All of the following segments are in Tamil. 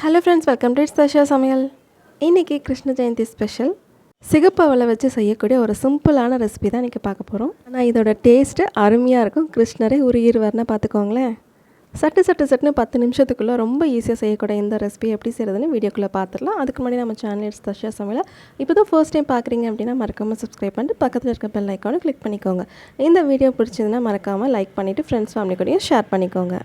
Hello friends, welcome to it's Tasha Samayal. இன்றைக்கி கிருஷ்ண ஜெயந்தி ஸ்பெஷல் சிகப்பு அவலை வச்சு செய்யக்கூடிய ஒரு சிம்பிளான ரெசிபி தான் இன்றைக்கி பார்க்க போகிறோம். ஆனால் இதோட டேஸ்ட்டு அருமையாக இருக்கும். கிருஷ்ணரே உருகிடுவார்னு பார்த்துக்கோங்களேன். சட்டுன்னு 10 நிமிஷத்துக்குள்ளே ரொம்ப ஈஸியாக செய்யக்கூடிய இந்த ரெசிபி எப்படி செய்கிறதுன்னு வீடியோக்குள்ளே பார்த்துடலாம். அதுக்கு முன்னாடி நம்ம சேனல் இட்ஸ் தஷா சமையல் இப்போ தான் ஃபர்ஸ்ட் டைம் பார்க்குறீங்க அப்படின்னா மறக்காமல் சப்ஸ்கிரைப் பண்ணிட்டு பக்கத்தில் இருக்க பெல் ஐக்கானை கிளிக் பண்ணிக்கோங்க. இந்த வீடியோ பிடிச்சதுன்னா மறக்காமல் லைக் பண்ணிவிட்டு ஃப்ரெண்ட்ஸ் ஃபேமிலி கூடயும் ஷேர் பண்ணிக்கோங்க.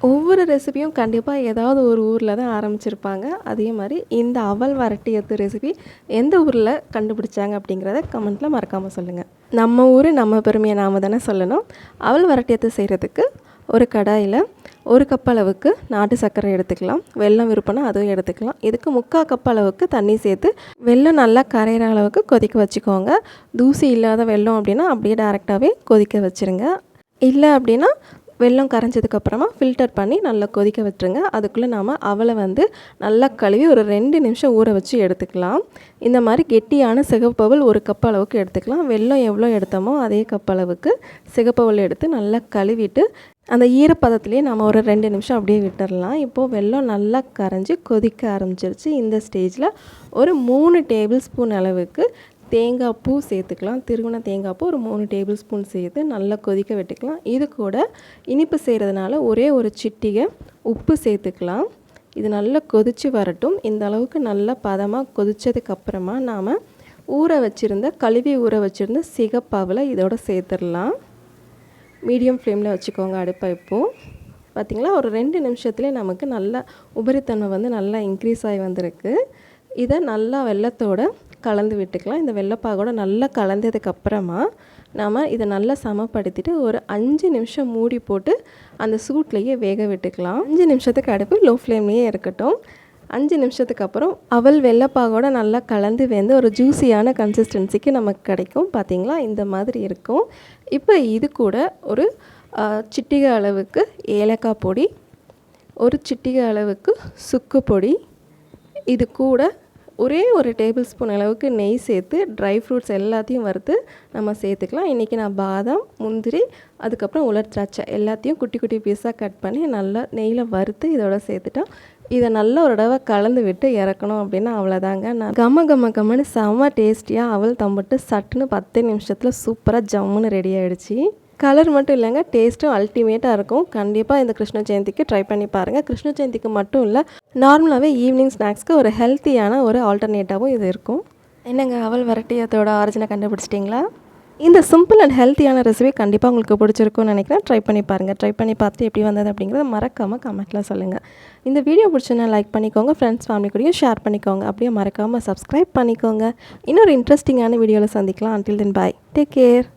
ஒவ்வொரு ரெசிபியும் கண்டிப்பாக ஏதாவது ஒரு ஊரில் தான் ஆரம்பிச்சிருப்பாங்க. அதே மாதிரி இந்த அவல் வரட்டியத்து ரெசிபி எந்த ஊரில் கண்டுபிடிச்சாங்க அப்படிங்கிறத கமெண்ட்டில் மறக்காமல் சொல்லுங்கள். நம்ம ஊர் நம்ம பெருமையை நாம் தானே சொல்லணும். அவல் வரட்டியத்து செய்கிறதுக்கு ஒரு கடாயில் 1 கப் அளவுக்கு நாட்டு சர்க்கரை எடுத்துக்கலாம். வெல்லம் விருப்பம்னா அதுவும் எடுத்துக்கலாம். இதுக்கு 3/4 கப் அளவுக்கு தண்ணி சேர்த்து வெல்லம் நல்லா கரையிற அளவுக்கு கொதிக்க வச்சுக்கோங்க. தூசி இல்லாத வெல்லம் அப்படின்னா அப்படியே டேரெக்டாகவே கொதிக்க வச்சுருங்க. இல்லை அப்படின்னா வெல்லம் கரைஞ்சதுக்கப்புறமா ஃபில்டர் பண்ணி நல்லா கொதிக்க வச்சுருங்க. அதுக்குள்ளே நாம் அவலை நல்லா கழுவி ஒரு 2 நிமிஷம் ஊற வச்சு எடுத்துக்கலாம். இந்த மாதிரி கெட்டியான சிகப்பவல் 1 கப் அளவுக்கு எடுத்துக்கலாம். வெல்லம் எவ்வளோ எடுத்தோமோ அதே கப் அளவுக்கு சிகப்பவல் எடுத்து நல்லா கழுவிட்டு அந்த ஈரப்பதத்துலேயே நம்ம ஒரு 2 நிமிஷம் அப்படியே விட்டுடலாம். இப்போது வெல்லம் நல்லா கரைஞ்சி கொதிக்க ஆரம்பிச்சிருச்சு. இந்த ஸ்டேஜில் ஒரு 3 டேபிள் ஸ்பூன் அளவுக்கு தேங்காய் பூ சேர்த்துக்கலாம். திருகுன தேங்காய் பூ ஒரு 3 டேபிள் ஸ்பூன் சேர்த்து நல்லா கொதிக்க விட்டுக்கலாம். இது கூட இனிப்பு செய்கிறதுனால ஒரே ஒரு சிட்டிகை உப்பு சேர்த்துக்கலாம். இது நல்லா கொதித்து வரட்டும். இந்த அளவுக்கு நல்லா பதமாக கொதித்ததுக்கப்புறமா நாம் கழுவி ஊற வச்சுருந்த சிகப்பவலை இதோட சேர்த்துடலாம். மீடியம் ஃப்ளேமில் வச்சுக்கோங்க அடுப்பை. இப்போது பார்த்திங்களா, ஒரு 2 நிமிஷத்துலேயே நமக்கு நல்லா உபரித்தன்மை நல்லா இன்க்ரீஸ் ஆகி வந்திருக்கு. இதை நல்லா வெல்லத்தோடு கலந்து விட்டுக்கலாம். இந்த வெள்ளைப்பாகோட நல்லா கலந்ததுக்கப்புறமா நாம் இதை நல்லா சமப்படுத்திட்டு ஒரு 5 நிமிஷம் மூடி போட்டு அந்த சூட்லேயே வேக விட்டுக்கலாம். 5 நிமிஷத்துக்கு அடுப்பு லோ ஃப்ளேம்லேயே இருக்கட்டும். 5 நிமிஷத்துக்கு அப்புறம் அவல் வெள்ளைப்பாகோட நல்லா கலந்து ஒரு ஜூஸியான கன்சிஸ்டன்சிக்கு நமக்கு கிடைக்கும். பார்த்திங்களா, இந்த மாதிரி இருக்கும். இப்போ இது கூட ஒரு சிட்டிகை அளவுக்கு ஏலக்காய் பொடி, ஒரு சிட்டிகை அளவுக்கு சுக்கு பொடி, இது கூட ஒரே ஒரு டேபிள் ஸ்பூன் அளவுக்கு நெய் சேர்த்து ட்ரை ஃப்ரூட்ஸ் எல்லாத்தையும் வறுத்து நம்ம சேர்த்துக்கலாம். இன்றைக்கி நான் பாதாம், முந்திரி, அதுக்கப்புறம் உலர் திராட்சை எல்லாத்தையும் குட்டி குட்டி பீஸாக கட் பண்ணி நல்லா நெய்யில் வறுத்து இதோட சேர்த்துட்டோம். இதை நல்லா ஒரு தடவை கலந்து விட்டு இறக்கணும் அப்படின்னா அவ்வளோதாங்க. நான் கம்மன்னு செம்ம டேஸ்டியாக அவல் தம்பிட்டு சட்டுன்னு 10 நிமிஷத்தில் சூப்பராக ஜம்முன்னு ரெடி ஆகிடுச்சு. கலர் மட்டும் இல்லைங்க, டேஸ்ட்டும் அல்டிமேட்டாக இருக்கும். கண்டிப்பாக இந்த கிருஷ்ண ஜெயந்திக்கு ட்ரை பண்ணி பாருங்கள். கிருஷ்ண ஜெயந்திக்கு மட்டும் இல்லை, நார்மலாகவே ஈவினிங் ஸ்நாக்ஸ்க்கு ஒரு ஹெல்த்தியான ஒரு ஆல்டர்னேட்டாகவும் இது இருக்கும். என்னங்க, அவல் வரட்டியத்தோட ஆரிஜினை கண்டுபிடிச்சிட்டிங்களா? இந்த சிம்பிள் அண்ட் ஹெல்த்தியான ரெசிபி கண்டிப்பாக உங்களுக்கு பிடிச்சிருக்கும்னு நினைக்கிறேன். ட்ரை பண்ணி பாருங்கள். ட்ரை பண்ணி பார்த்துட்டு எப்படி வந்தது அப்படிங்கிறத மறக்காமல் கமெண்ட்டில் சொல்லுங்கள். இந்த வீடியோ பிடிச்சுன்னா லைக் பண்ணிக்கோங்க. ஃப்ரெண்ட்ஸ் ஃபேமிலி கூடயும் ஷேர் பண்ணிக்கோங்க. அப்படியே மறக்காமல் சப்ஸ்கிரைப் பண்ணிக்கோங்க. இன்னொரு இன்ட்ரெஸ்டிங்கான வீடியோவில் சந்திக்கலாம். அன்டில் தென் பாய், டேக் கேர்.